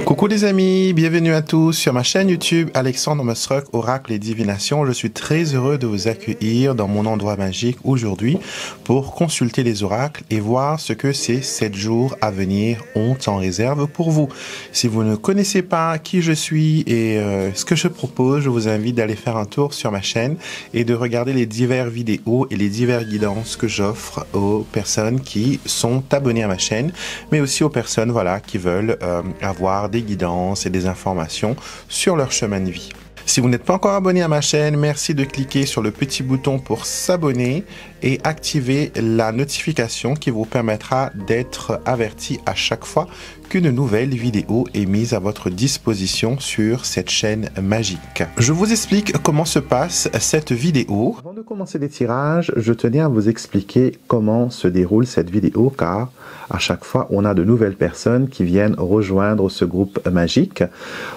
Coucou les amis, bienvenue à tous sur ma chaîne YouTube Alexandre Mosrock, Oracle et Divination. Je suis très heureux de vous accueillir dans mon endroit magique aujourd'hui pour consulter les oracles et voir ce que ces 7 jours à venir ont en réserve pour vous. Si vous ne connaissez pas qui je suis et ce que je propose, je vous invite d'aller faire un tour sur ma chaîne et de regarder les diverses vidéos et les diverses guidances que j'offre aux personnes qui sont abonnées à ma chaîne, mais aussi aux personnes voilà, qui veulent avoir des guidances et des informations sur leur chemin de vie. Si vous n'êtes pas encore abonné à ma chaîne, merci de cliquer sur le petit bouton pour s'abonner et activer la notification qui vous permettra d'être averti à chaque fois qu'une nouvelle vidéo est mise à votre disposition sur cette chaîne magique. Je vous explique comment se passe cette vidéo. Avant de commencer les tirages, je tenais à vous expliquer comment se déroule cette vidéo car à chaque fois on a de nouvelles personnes qui viennent rejoindre ce groupe magique.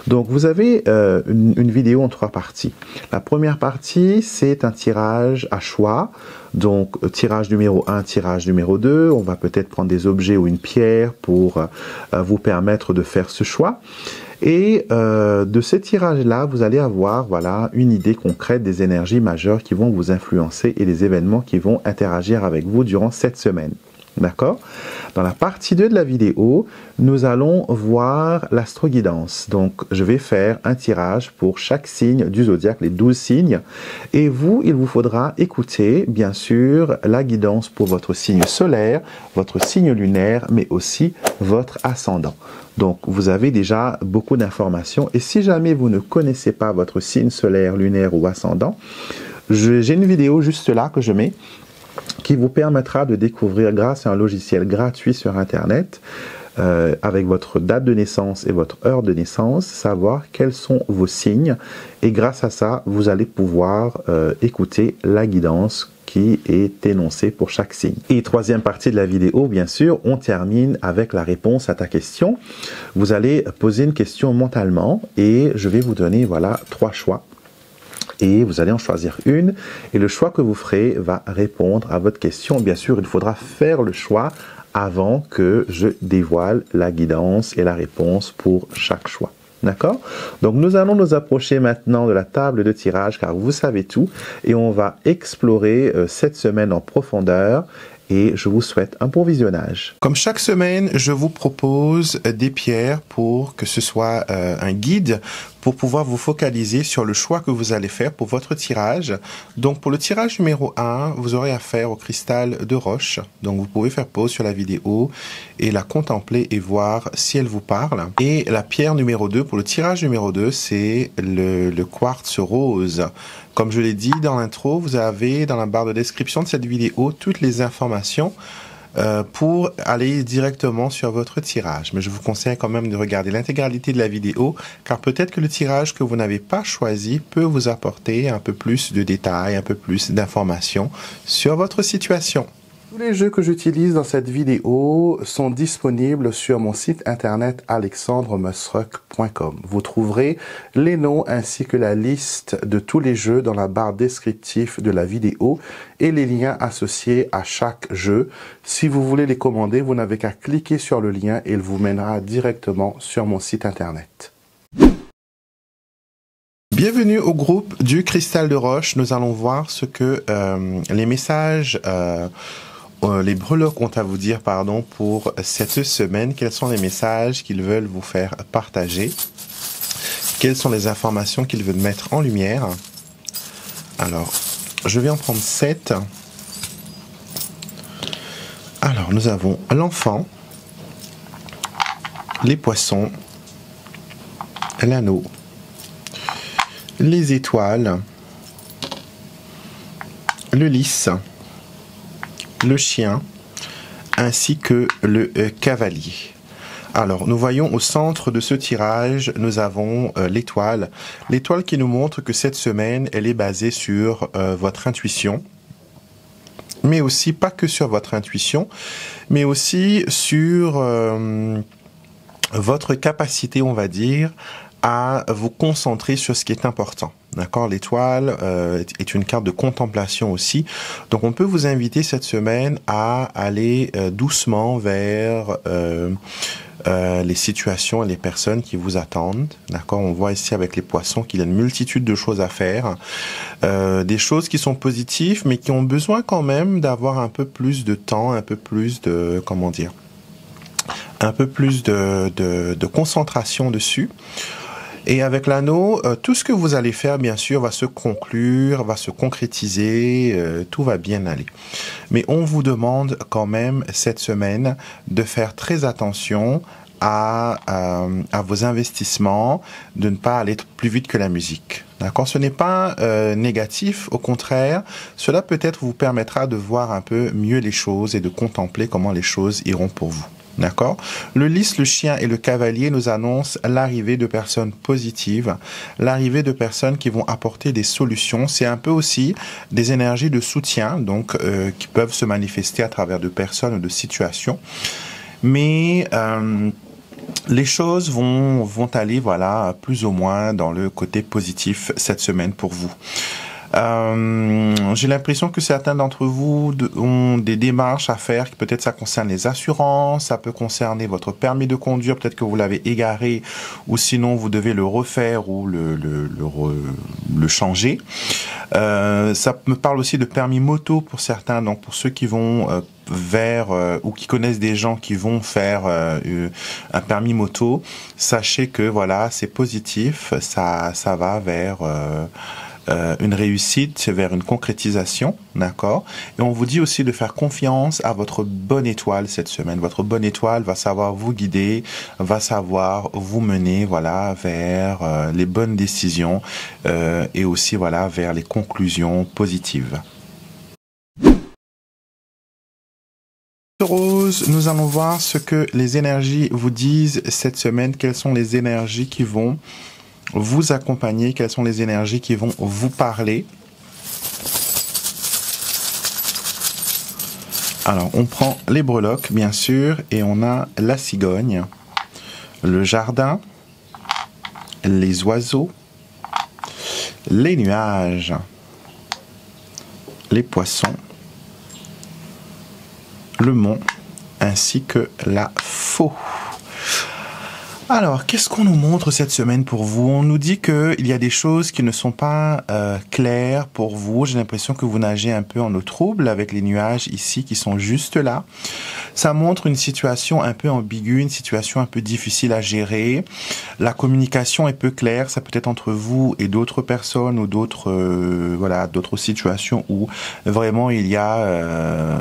Donc vous avez une vidéo en 3 parties. La première partie, c'est un tirage à choix. Donc, tirage numéro 1, tirage numéro 2. On va peut-être prendre des objets ou une pierre pour vous permettre de faire ce choix. Et de ces tirages-là, vous allez avoir voilà, une idée concrète des énergies majeures qui vont vous influencer et des événements qui vont interagir avec vous durant cette semaine. D'accord? Dans la partie 2 de la vidéo, nous allons voir l'astroguidance. Donc, je vais faire un tirage pour chaque signe du zodiaque, les 12 signes. Et vous, il vous faudra écouter, bien sûr, la guidance pour votre signe solaire, votre signe lunaire, mais aussi votre ascendant. Donc, vous avez déjà beaucoup d'informations. Et si jamais vous ne connaissez pas votre signe solaire, lunaire ou ascendant, j'ai une vidéo juste là que je mets qui vous permettra de découvrir grâce à un logiciel gratuit sur Internet, avec votre date de naissance et votre heure de naissance, savoir quels sont vos signes. Et grâce à ça, vous allez pouvoir écouter la guidance qui est énoncée pour chaque signe. Et troisième partie de la vidéo, bien sûr, on termine avec la réponse à ta question. Vous allez poser une question mentalement et je vais vous donner voilà 3 choix. Et vous allez en choisir une, et le choix que vous ferez va répondre à votre question. Bien sûr, il faudra faire le choix avant que je dévoile la guidance et la réponse pour chaque choix. D'accord? Donc nous allons nous approcher maintenant de la table de tirage, car vous savez tout, et on va explorer cette semaine en profondeur. Et je vous souhaite un bon visionnage. Comme chaque semaine, je vous propose des pierres pour que ce soit un guide pour pouvoir vous focaliser sur le choix que vous allez faire pour votre tirage. Donc pour le tirage numéro 1, vous aurez affaire au cristal de roche. Donc vous pouvez faire pause sur la vidéo et la contempler et voir si elle vous parle. Et la pierre numéro 2, pour le tirage numéro 2, c'est le quartz rose. Comme je l'ai dit dans l'intro, vous avez dans la barre de description de cette vidéo toutes les informations pour aller directement sur votre tirage. Mais je vous conseille quand même de regarder l'intégralité de la vidéo, car peut-être que le tirage que vous n'avez pas choisi peut vous apporter un peu plus de détails, un peu plus d'informations sur votre situation. Tous les jeux que j'utilise dans cette vidéo sont disponibles sur mon site internet alexandremosrock.com. Vous trouverez les noms ainsi que la liste de tous les jeux dans la barre descriptive de la vidéo et les liens associés à chaque jeu. Si vous voulez les commander, vous n'avez qu'à cliquer sur le lien et il vous mènera directement sur mon site internet. Bienvenue au groupe du Cristal de Roche. Nous allons voir ce que les messages... les breloques ont à vous dire pour cette semaine. Quels sont les messages qu'ils veulent vous faire partager? Quelles sont les informations qu'ils veulent mettre en lumière? Alors, je vais en prendre 7. Alors, nous avons l'enfant, les poissons, l'anneau, les étoiles, le lys, le chien, ainsi que le cavalier. Alors, nous voyons au centre de ce tirage, nous avons l'étoile. L'étoile qui nous montre que cette semaine, elle est basée sur votre intuition. Mais aussi, pas que sur votre intuition, mais aussi sur votre capacité, on va dire, à vous concentrer sur ce qui est important. D'accord? L'étoile est une carte de contemplation aussi. Donc, on peut vous inviter cette semaine à aller doucement vers les situations et les personnes qui vous attendent. D'accord, on voit ici avec les poissons qu'il y a une multitude de choses à faire, des choses qui sont positives, mais qui ont besoin quand même d'avoir un peu plus de temps, un peu plus de, comment dire, un peu plus de concentration dessus. Et avec l'anneau, tout ce que vous allez faire, bien sûr, va se conclure, va se concrétiser, tout va bien aller. Mais on vous demande quand même cette semaine de faire très attention à vos investissements, de ne pas aller plus vite que la musique. D'accord ? Ce n'est pas négatif, au contraire, cela peut-être vous permettra de voir un peu mieux les choses et de contempler comment les choses iront pour vous. D'accord. Le lys, le chien et le cavalier nous annoncent l'arrivée de personnes positives, l'arrivée de personnes qui vont apporter des solutions. C'est un peu aussi des énergies de soutien, donc qui peuvent se manifester à travers de personnes ou de situations. Mais les choses vont aller, voilà, plus ou moins dans le côté positif cette semaine pour vous. J'ai l'impression que certains d'entre vous ont des démarches à faire, peut-être ça concerne les assurances, ça peut concerner votre permis de conduire, peut-être que vous l'avez égaré, ou sinon vous devez le refaire ou le changer. Ça me parle aussi de permis moto pour certains, donc pour ceux qui vont vers ou qui connaissent des gens qui vont faire un permis moto, sachez que voilà, c'est positif, ça va vers une réussite, vers une concrétisation, d'accord? Et on vous dit aussi de faire confiance à votre bonne étoile cette semaine. Votre bonne étoile va savoir vous guider, va savoir vous mener, voilà, vers les bonnes décisions et aussi, voilà, vers les conclusions positives. Rose, nous allons voir ce que les énergies vous disent cette semaine. Quelles sont les énergies qui vont vous accompagner, quelles sont les énergies qui vont vous parler. Alors, on prend les breloques, bien sûr, et on a la cigogne, le jardin, les oiseaux, les nuages, les poissons, le mont, ainsi que la faux. Alors, qu'est-ce qu'on nous montre cette semaine pour vous? On nous dit qu'il y a des choses qui ne sont pas claires pour vous. J'ai l'impression que vous nagez un peu en eau trouble avec les nuages ici qui sont juste là. Ça montre une situation un peu ambiguë, une situation un peu difficile à gérer. La communication est peu claire. Ça peut être entre vous et d'autres personnes ou d'autres voilà, d'autres situations où vraiment il y a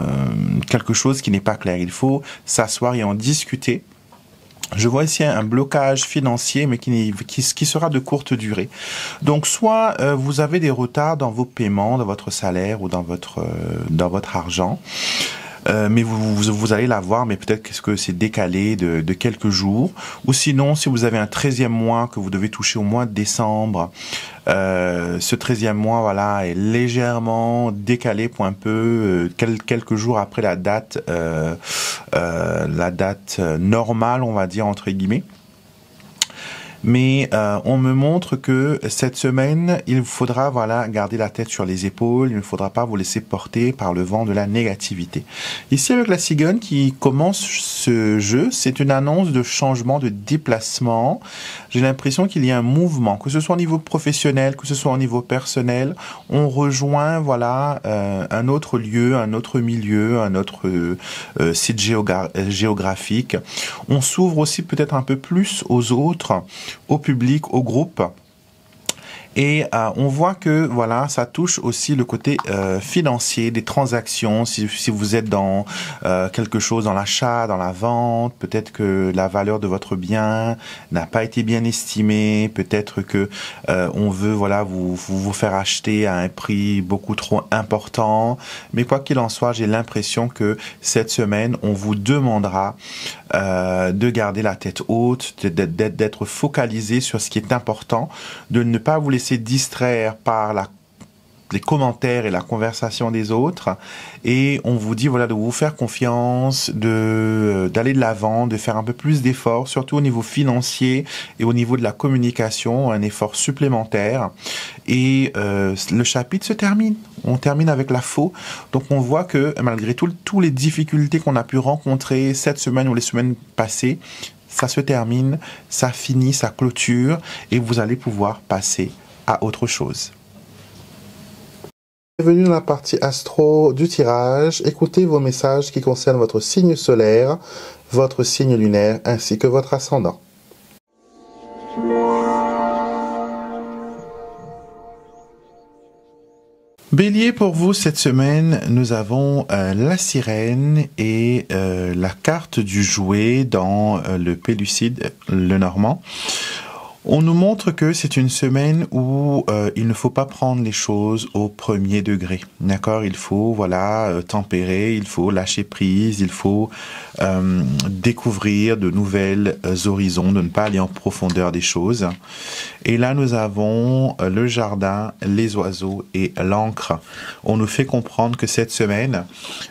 quelque chose qui n'est pas clair. Il faut s'asseoir et en discuter. Je vois ici un blocage financier, mais qui sera de courte durée. Donc, soit vous avez des retards dans vos paiements, dans votre salaire ou dans votre argent, mais vous allez l'avoir, mais peut-être que c'est décalé de quelques jours. Ou sinon, si vous avez un 13e mois que vous devez toucher au mois de décembre, ce 13e mois, voilà, est légèrement décalé pour un peu quelques jours après la date normale, on va dire entre guillemets. Mais on me montre que cette semaine, il faudra voilà garder la tête sur les épaules, il ne faudra pas vous laisser porter par le vent de la négativité. Ici avec la cigogne qui commence ce jeu, c'est une annonce de changement, de déplacement. J'ai l'impression qu'il y a un mouvement, que ce soit au niveau professionnel, que ce soit au niveau personnel, on rejoint voilà un autre lieu, un autre milieu, un autre site géographique. On s'ouvre aussi peut-être un peu plus aux autres, au public, au groupe. Et on voit que voilà, ça touche aussi le côté financier, des transactions. Si vous êtes dans quelque chose, dans l'achat, dans la vente, peut-être que la valeur de votre bien n'a pas été bien estimée. Peut-être que on veut voilà vous faire acheter à un prix beaucoup trop important. Mais quoi qu'il en soit, j'ai l'impression que cette semaine, on vous demandera de garder la tête haute, d'être focalisé sur ce qui est important, de ne pas vous laisser distraire par les commentaires et la conversation des autres, et on vous dit voilà de vous faire confiance, d'aller de l'avant, de faire un peu plus d'efforts, surtout au niveau financier et au niveau de la communication, un effort supplémentaire. Et le chapitre se termine. On termine avec la faux. Donc on voit que malgré toutes les difficultés qu'on a pu rencontrer cette semaine ou les semaines passées, ça se termine, ça finit, ça clôture et vous allez pouvoir passer à autre chose. Bienvenue dans la partie astro du tirage. Écoutez vos messages qui concernent votre signe solaire, votre signe lunaire ainsi que votre ascendant. Bélier, pour vous, cette semaine, nous avons la sirène et la carte du jouet dans le Pélucide, le Normand. On nous montre que c'est une semaine où il ne faut pas prendre les choses au premier degré, d'accord? Il faut, voilà, tempérer, il faut lâcher prise, il faut découvrir de nouvelles horizons, de ne pas aller en profondeur des choses. Et là, nous avons le jardin, les oiseaux et l'encre. On nous fait comprendre que cette semaine,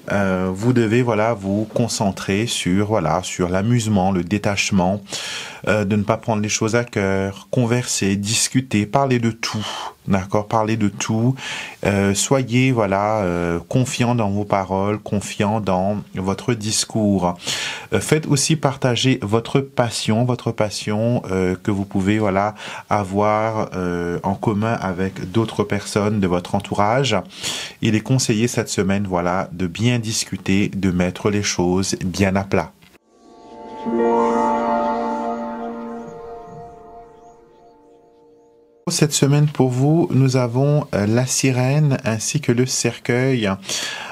vous devez, voilà, vous concentrer sur, voilà, sur l'amusement, le détachement, de ne pas prendre les choses à cœur, converser, discuter, parler de tout, d'accord, parler de tout. Soyez, voilà, confiant dans vos paroles, confiant dans votre discours. Faites aussi partager votre passion que vous pouvez, voilà, avoir en commun avec d'autres personnes de votre entourage. Il est conseillé cette semaine, voilà, de bien discuter, de mettre les choses bien à plat. Cette semaine pour vous, nous avons la sirène ainsi que le cercueil.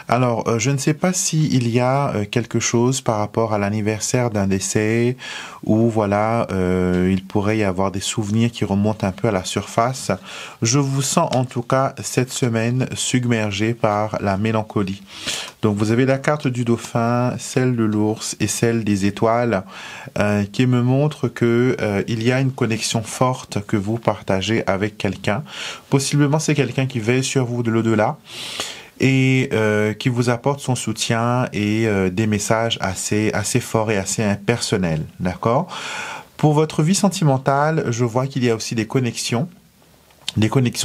Alors, je ne sais pas s'il y a quelque chose par rapport à l'anniversaire d'un décès ou voilà, il pourrait y avoir des souvenirs qui remontent un peu à la surface. Je vous sens en tout cas cette semaine submergé par la mélancolie. Donc, vous avez la carte du dauphin, celle de l'ours et celle des étoiles qui me montrent que il y a une connexion forte que vous partagez avec quelqu'un. Possiblement, c'est quelqu'un qui veille sur vous de l'au-delà et qui vous apporte son soutien et des messages assez forts et assez impersonnels, d'accord? Pour votre vie sentimentale, je vois qu'il y a aussi des connexions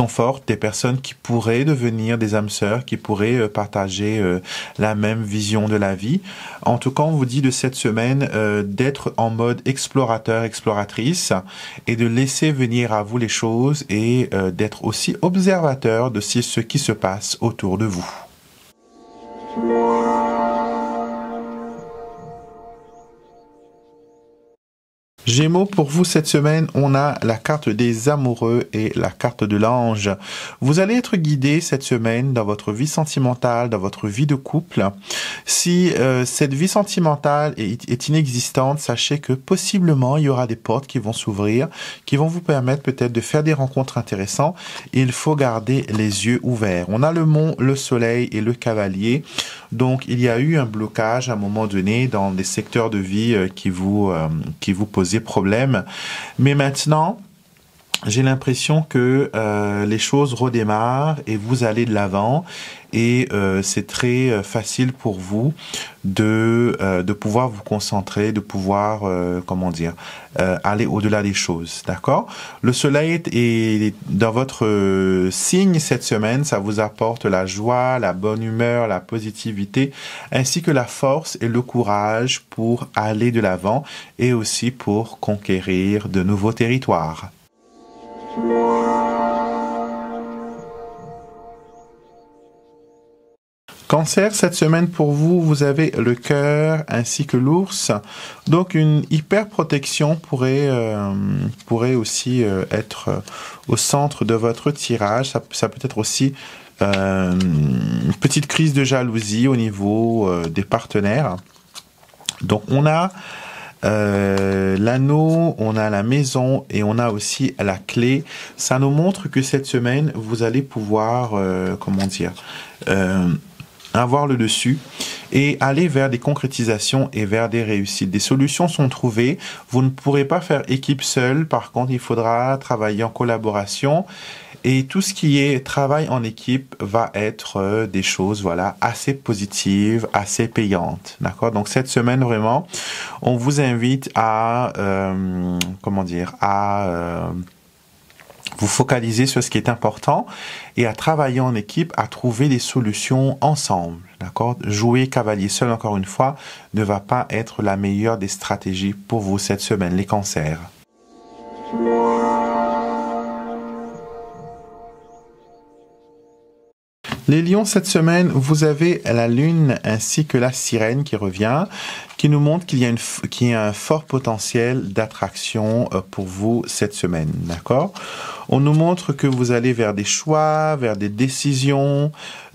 fortes, des personnes qui pourraient devenir des âmes sœurs, qui pourraient partager la même vision de la vie. En tout cas, on vous dit de cette semaine d'être en mode explorateur, exploratrice et de laisser venir à vous les choses et d'être aussi observateur de ce qui se passe autour de vous. Gémeaux, pour vous cette semaine, on a la carte des amoureux et la carte de l'ange. Vous allez être guidé cette semaine dans votre vie sentimentale, dans votre vie de couple. Si cette vie sentimentale est inexistante, sachez que possiblement il y aura des portes qui vont s'ouvrir, qui vont vous permettre peut-être de faire des rencontres intéressantes. Il faut garder les yeux ouverts. On a le mont, le soleil et le cavalier. Donc il y a eu un blocage à un moment donné dans des secteurs de vie qui vous posaient problème. Mais maintenant, j'ai l'impression que les choses redémarrent et vous allez de l'avant et c'est très facile pour vous de pouvoir vous concentrer, de pouvoir, aller au-delà des choses, d'accord? Le soleil est dans votre signe cette semaine, ça vous apporte la joie, la bonne humeur, la positivité, ainsi que la force et le courage pour aller de l'avant et aussi pour conquérir de nouveaux territoires. Cancer, cette semaine pour vous, vous avez le cœur ainsi que l'ours. Donc une hyper protection pourrait aussi être au centre de votre tirage. Ça peut être aussi une petite crise de jalousie au niveau des partenaires. Donc on a l'anneau, on a la maison et on a aussi la clé. Ça nous montre que cette semaine, vous allez pouvoir, avoir le dessus et aller vers des concrétisations et vers des réussites. Des solutions sont trouvées. Vous ne pourrez pas faire équipe seule. Par contre, il faudra travailler en collaboration. Et tout ce qui est travail en équipe va être des choses, voilà, assez positives, assez payantes. D'accord? Donc, cette semaine, vraiment, on vous invite à vous focaliser sur ce qui est important et à travailler en équipe, à trouver des solutions ensemble. D'accord? Jouer cavalier seul, encore une fois, ne va pas être la meilleure des stratégies pour vous cette semaine, les cancers. Les lions, cette semaine, vous avez la lune ainsi que la sirène qui revient, qui nous montre qu'il y a un fort potentiel d'attraction pour vous cette semaine, d'accord? On nous montre que vous allez vers des choix, vers des décisions,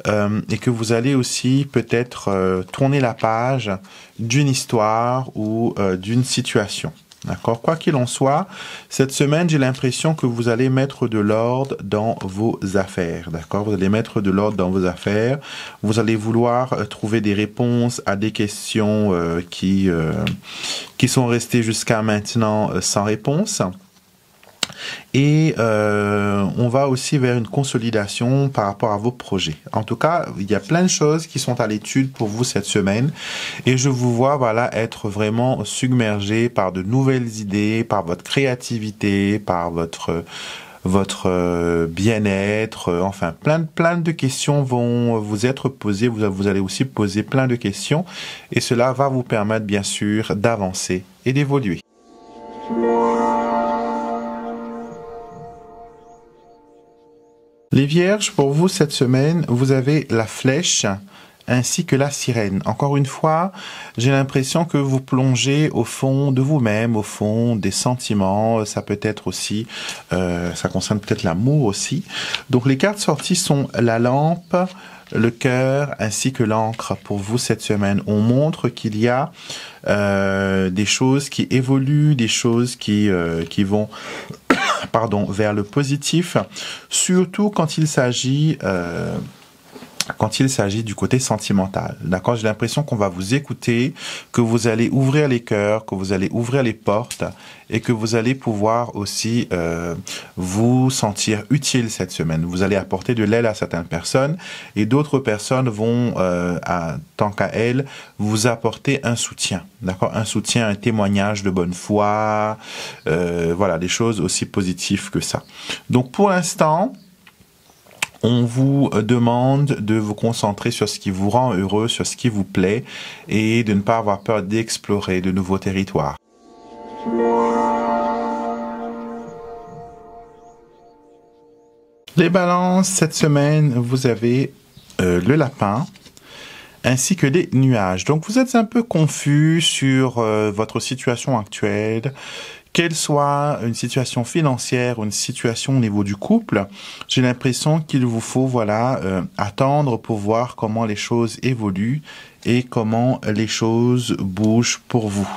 et que vous allez aussi peut-être tourner la page d'une histoire ou d'une situation. D'accord? Quoi qu'il en soit, cette semaine, j'ai l'impression que vous allez mettre de l'ordre dans vos affaires. D'accord? Vous allez mettre de l'ordre dans vos affaires. Vous allez vouloir trouver des réponses à des questions qui sont restées jusqu'à maintenant sans réponse. Et on va aussi vers une consolidation par rapport à vos projets. En tout cas, il y a plein de choses qui sont à l'étude pour vous cette semaine. Et je vous vois être vraiment submergé par de nouvelles idées, par votre créativité, par votre bien-être. Enfin, plein de questions vont vous être posées. Vous allez aussi poser plein de questions. Et cela va vous permettre, bien sûr, d'avancer et d'évoluer. Les vierges, pour vous, cette semaine, vous avez la flèche ainsi que la sirène. Encore une fois, j'ai l'impression que vous plongez au fond de vous-même, au fond des sentiments. Ça peut être aussi, ça concerne peut-être l'amour aussi. Donc, les cartes sorties sont la lampe, le cœur ainsi que l'encre pour vous cette semaine. On montre qu'il y a des choses qui évoluent, des choses qui vont vers le positif, surtout quand il s'agit du côté sentimental. D'accord? J'ai l'impression qu'on va vous écouter, que vous allez ouvrir les cœurs, que vous allez ouvrir les portes et que vous allez pouvoir aussi vous sentir utile cette semaine. Vous allez apporter de l'aide à certaines personnes et d'autres personnes vont, tant qu'à elles, vous apporter un soutien. D'accord? Un soutien, un témoignage de bonne foi, voilà, des choses aussi positives que ça. Donc pour l'instant, on vous demande de vous concentrer sur ce qui vous rend heureux, sur ce qui vous plaît et de ne pas avoir peur d'explorer de nouveaux territoires. Les balances, cette semaine, vous avez le lapin ainsi que les nuages. Donc vous êtes un peu confus sur votre situation actuelle. Qu'elle soit une situation financière ou une situation au niveau du couple, j'ai l'impression qu'il vous faut attendre pour voir comment les choses évoluent et comment les choses bougent pour vous.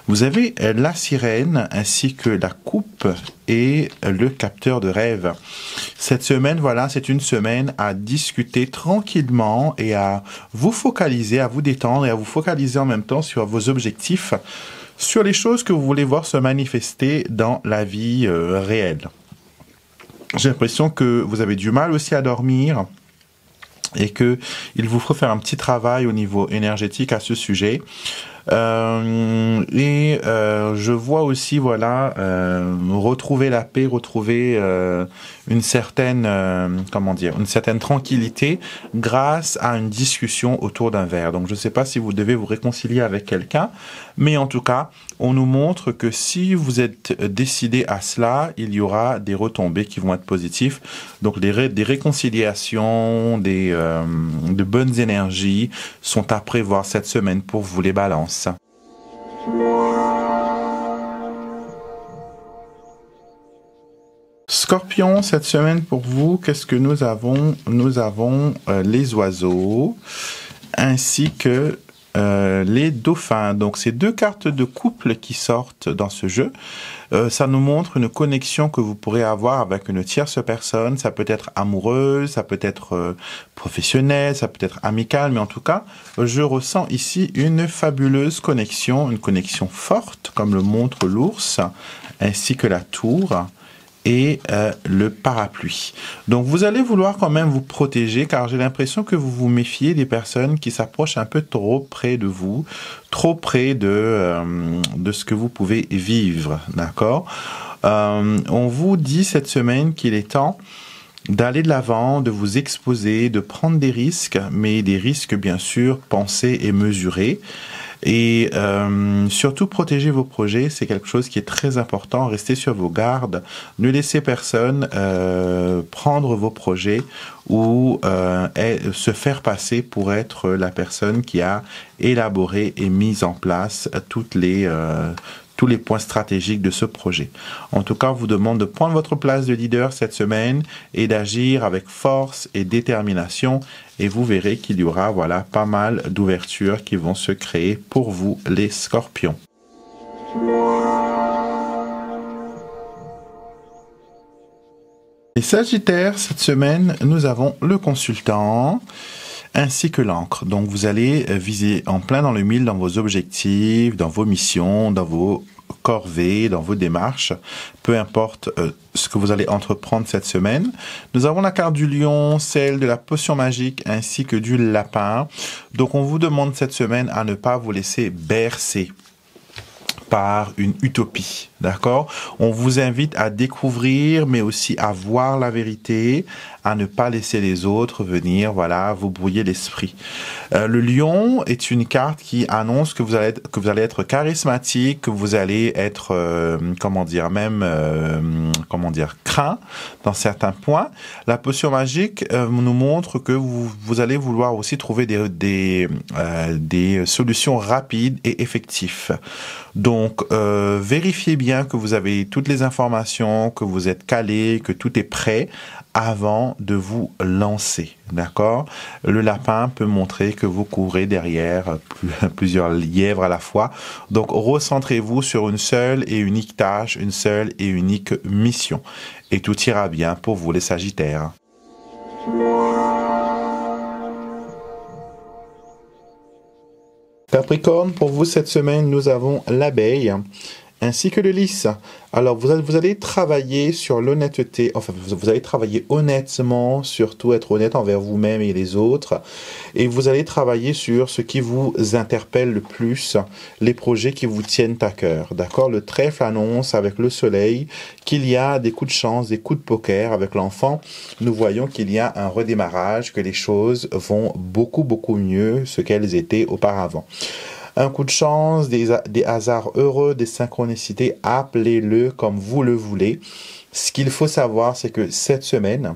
Vous avez la sirène ainsi que la coupe et le capteur de rêve. Cette semaine, c'est une semaine à discuter tranquillement et à vous focaliser, à vous détendre et à vous focaliser en même temps sur vos objectifs, sur les choses que vous voulez voir se manifester dans la vie réelle. J'ai l'impression que vous avez du mal aussi à dormir et que il vous faut faire un petit travail au niveau énergétique à ce sujet. Je vois aussi retrouver la paix, retrouver une certaine tranquillité grâce à une discussion autour d'un verre. Donc je ne sais pas si vous devez vous réconcilier avec quelqu'un, mais en tout cas, on nous montre que si vous êtes décidé à cela, il y aura des retombées qui vont être positives. Donc des réconciliations, de bonnes énergies sont à prévoir cette semaine pour vous les balances. Scorpion, cette semaine pour vous, qu'est-ce que nous avons? Nous avons les oiseaux ainsi que les dauphins. Donc, c'est deux cartes de couple qui sortent dans ce jeu. Ça nous montre une connexion que vous pourrez avoir avec une tierce personne. Ça peut être amoureuse, ça peut être professionnelle, ça peut être amicale, mais en tout cas, je ressens ici une fabuleuse connexion, une connexion forte, comme le montre l'ours, ainsi que la tour et le parapluie. Donc vous allez vouloir quand même vous protéger car j'ai l'impression que vous vous méfiez des personnes qui s'approchent un peu trop près de vous, trop près de ce que vous pouvez vivre, d'accord? On vous dit cette semaine qu'il est temps d'aller de l'avant, de vous exposer, de prendre des risques, mais des risques bien sûr pensés et mesurés. Et surtout protéger vos projets, c'est quelque chose qui est très important. Restez sur vos gardes, ne laissez personne prendre vos projets ou se faire passer pour être la personne qui a élaboré et mis en place tous les points stratégiques de ce projet. En tout cas, on vous demande de prendre votre place de leader cette semaine et d'agir avec force et détermination. Et vous verrez qu'il y aura pas mal d'ouvertures qui vont se créer pour vous, les scorpions. Les sagittaires, cette semaine, nous avons le consultant ainsi que l'encre. Donc, vous allez viser en plein dans le mille dans vos objectifs, dans vos missions, dans vos corvées, dans vos démarches, peu importe ce que vous allez entreprendre cette semaine. Nous avons la carte du lion, celle de la potion magique, ainsi que du lapin. Donc, on vous demande cette semaine à ne pas vous laisser bercer par une utopie, d'accord? On vous invite à découvrir, mais aussi à voir la vérité, à ne pas laisser les autres venir, vous brouiller l'esprit. Le lion est une carte qui annonce que vous allez être charismatique, que vous allez être, craint dans certains points. La potion magique nous montre que vous allez vouloir aussi trouver des solutions rapides et effectives. Donc, vérifiez bien que vous avez toutes les informations, que vous êtes calé, que tout est prêt avant de vous lancer, d'accord? Le lapin peut montrer que vous courez derrière plusieurs lièvres à la fois. Donc, recentrez-vous sur une seule et unique tâche, une seule et unique mission. Et tout ira bien pour vous, les Sagittaires. Capricorne, pour vous cette semaine, nous avons l'abeille ainsi que le lys. Alors, vous allez travailler sur l'honnêteté, enfin, vous allez travailler honnêtement, surtout être honnête envers vous-même et les autres, et vous allez travailler sur ce qui vous interpelle le plus, les projets qui vous tiennent à cœur, d'accord? Le trèfle annonce avec le soleil qu'il y a des coups de chance, des coups de poker avec l'enfant. Nous voyons qu'il y a un redémarrage, que les choses vont beaucoup, beaucoup mieux ce qu'elles étaient auparavant. Un coup de chance, des hasards heureux, des synchronicités, appelez-le comme vous le voulez. Ce qu'il faut savoir, c'est que cette semaine,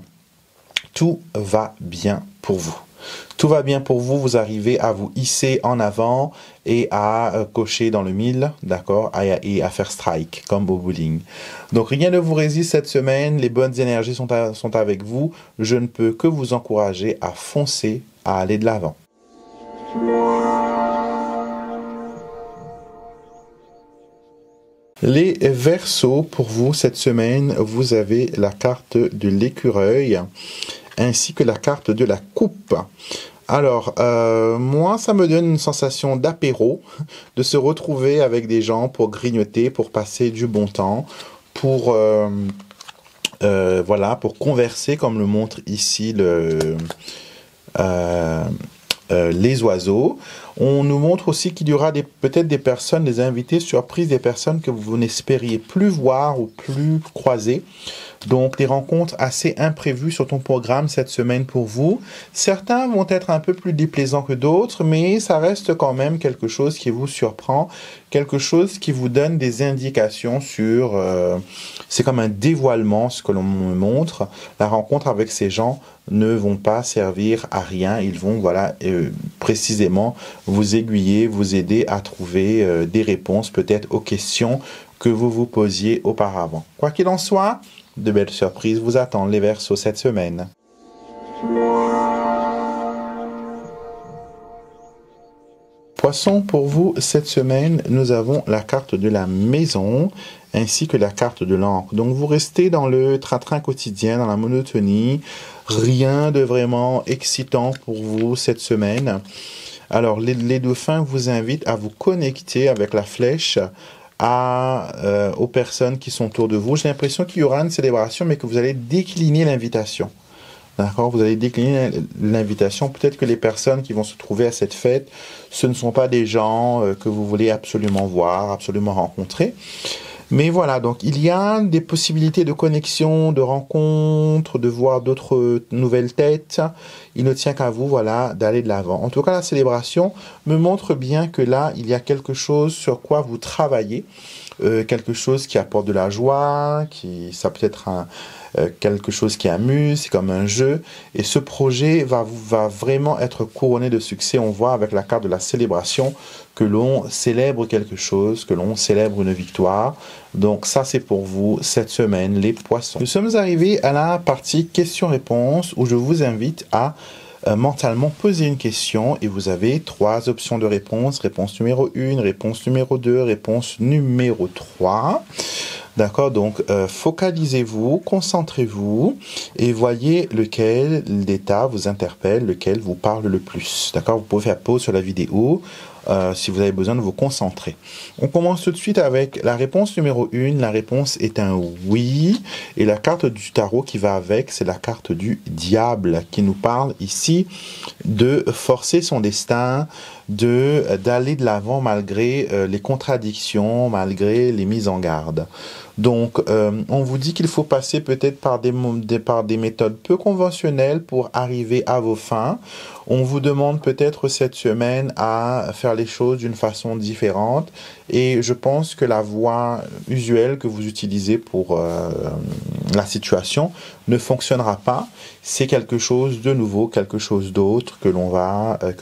tout va bien pour vous. Tout va bien pour vous, vous arrivez à vous hisser en avant et à cocher dans le mille, d'accord, et à faire strike, comme au bowling. Donc rien ne vous résiste cette semaine, les bonnes énergies sont avec vous. Je ne peux que vous encourager à foncer, à aller de l'avant. Les Verseaux, pour vous, cette semaine, vous avez la carte de l'écureuil, ainsi que la carte de la coupe. Alors, moi, ça me donne une sensation d'apéro, de se retrouver avec des gens pour grignoter, pour passer du bon temps, pour converser, comme le montre ici les oiseaux. On nous montre aussi qu'il y aura peut-être des personnes, des invités surprises, des personnes que vous n'espériez plus voir ou plus croiser. Donc, des rencontres assez imprévues sur ton programme cette semaine pour vous. Certains vont être un peu plus déplaisants que d'autres, mais ça reste quand même quelque chose qui vous surprend, quelque chose qui vous donne des indications sur... c'est comme un dévoilement, ce que l'on me montre. La rencontre avec ces gens ne vont pas servir à rien. Ils vont, précisément vous aiguiller, vous aider à trouver des réponses peut-être aux questions que vous vous posiez auparavant. Quoi qu'il en soit, de belles surprises vous attendent, les Verseaux, cette semaine. Poissons, pour vous, cette semaine, nous avons la carte de la maison ainsi que la carte de l'encre. Donc, vous restez dans le train-train quotidien, dans la monotonie. Rien de vraiment excitant pour vous cette semaine. Alors, les dauphins vous invitent à vous connecter avec la flèche aux personnes qui sont autour de vous. J'ai l'impression qu'il y aura une célébration, mais que vous allez décliner l'invitation. D'accord? Vous allez décliner l'invitation. Peut-être que les personnes qui vont se trouver à cette fête, ce ne sont pas des gens que vous voulez absolument voir, absolument rencontrer. Mais voilà, donc il y a des possibilités de connexion, de rencontres, de voir d'autres nouvelles têtes. Il ne tient qu'à vous, voilà, d'aller de l'avant. En tout cas, la célébration me montre bien que là, il y a quelque chose sur quoi vous travaillez, quelque chose qui apporte de la joie, ça peut être quelque chose qui amuse, c'est comme un jeu. Et ce projet va vraiment être couronné de succès. On voit avec la carte de la célébration que l'on célèbre quelque chose, que l'on célèbre une victoire. Donc ça, c'est pour vous cette semaine, les poissons. Nous sommes arrivés à la partie questions-réponses où je vous invite à mentalement poser une question et vous avez 3 options de réponse. Réponse numéro 1, réponse numéro 2, réponse numéro 3. D'accord, donc focalisez-vous, concentrez-vous et voyez lequel d'état vous interpelle, lequel vous parle le plus. D'accord, vous pouvez faire pause sur la vidéo si vous avez besoin de vous concentrer. On commence tout de suite avec la réponse numéro 1. La réponse est un oui. Et la carte du tarot qui va avec, c'est la carte du diable qui nous parle ici de forcer son destin, d'aller de l'avant malgré les contradictions, malgré les mises en garde. Donc, on vous dit qu'il faut passer peut-être par des méthodes peu conventionnelles pour arriver à vos fins. On vous demande peut-être cette semaine à faire les choses d'une façon différente. Et je pense que la voie usuelle que vous utilisez pour la situation ne fonctionnera pas. C'est quelque chose de nouveau, quelque chose d'autre que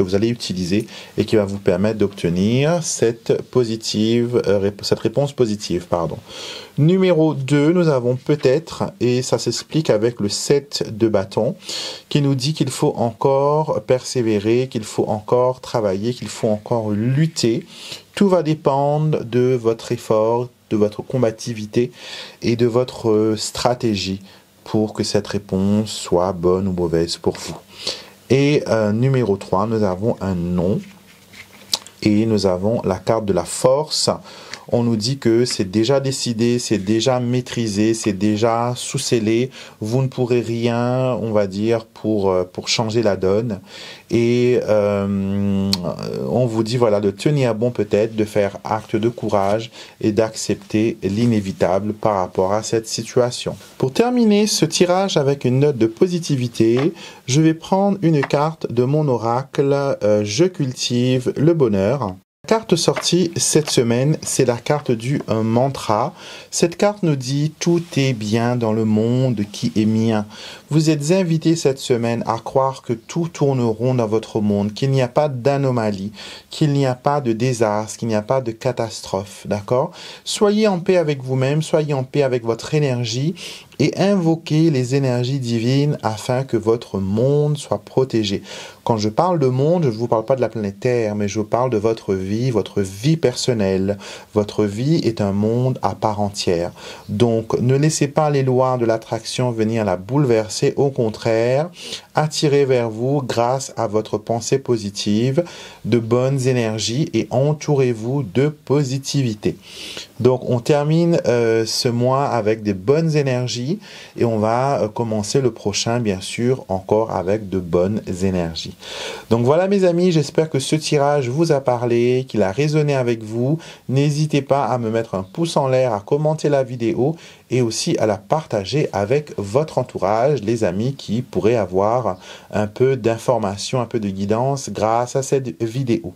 vous allez utiliser et qui va vous permettre d'obtenir cette réponse positive, pardon. Numéro 2, nous avons peut-être, et ça s'explique avec le 7 de bâton, qui nous dit qu'il faut encore persévérer, qu'il faut encore travailler, qu'il faut encore lutter. Tout va dépendre de votre effort, de votre combativité et de votre stratégie pour que cette réponse soit bonne ou mauvaise pour vous. Et numéro 3, nous avons un non. Et nous avons la carte de la force. On nous dit que c'est déjà décidé, c'est déjà maîtrisé, c'est déjà sous-scellé. Vous ne pourrez rien, on va dire, pour changer la donne. Et on vous dit, voilà, de tenir bon peut-être, de faire acte de courage et d'accepter l'inévitable par rapport à cette situation. Pour terminer ce tirage avec une note de positivité, je vais prendre une carte de mon oracle « Je cultive le bonheur ». La carte sortie cette semaine, c'est la carte du mantra. Cette carte nous dit « Tout est bien dans le monde qui est mien ». Vous êtes invités cette semaine à croire que tout tourne rond dans votre monde, qu'il n'y a pas d'anomalie, qu'il n'y a pas de désastre, qu'il n'y a pas de catastrophe, d'accord? Soyez en paix avec vous-même, soyez en paix avec votre énergie et invoquez les énergies divines afin que votre monde soit protégé. Quand je parle de monde, je ne vous parle pas de la planète Terre, mais je vous parle de votre vie personnelle. Votre vie est un monde à part entière. Donc, ne laissez pas les lois de l'attraction venir la bouleverser. Au contraire, attirez vers vous, grâce à votre pensée positive, de bonnes énergies et entourez-vous de positivité. Donc, on termine ce mois avec des bonnes énergies et on va commencer le prochain, bien sûr, encore avec de bonnes énergies. Donc voilà mes amis, j'espère que ce tirage vous a parlé, qu'il a résonné avec vous. N'hésitez pas à me mettre un pouce en l'air, à commenter la vidéo et aussi à la partager avec votre entourage, les amis qui pourraient avoir un peu d'informations, un peu de guidance grâce à cette vidéo.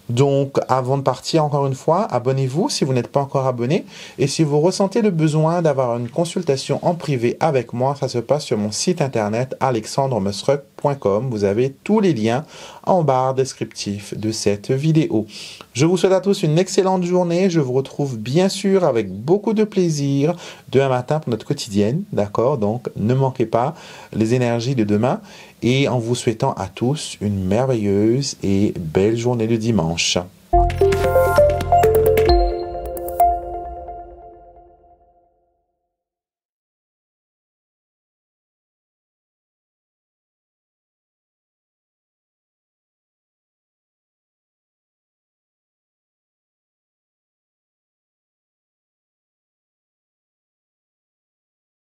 Donc, avant de partir, encore une fois, abonnez-vous si vous n'êtes pas encore abonné. Et si vous ressentez le besoin d'avoir une consultation en privé avec moi, ça se passe sur mon site internet alexandremusruck.com. Vous avez tous les liens en barre descriptif de cette vidéo. Je vous souhaite à tous une excellente journée. Je vous retrouve bien sûr avec beaucoup de plaisir demain matin pour notre quotidienne. D'accord? Donc, ne manquez pas les énergies de demain. Et en vous souhaitant à tous une merveilleuse et belle journée de dimanche.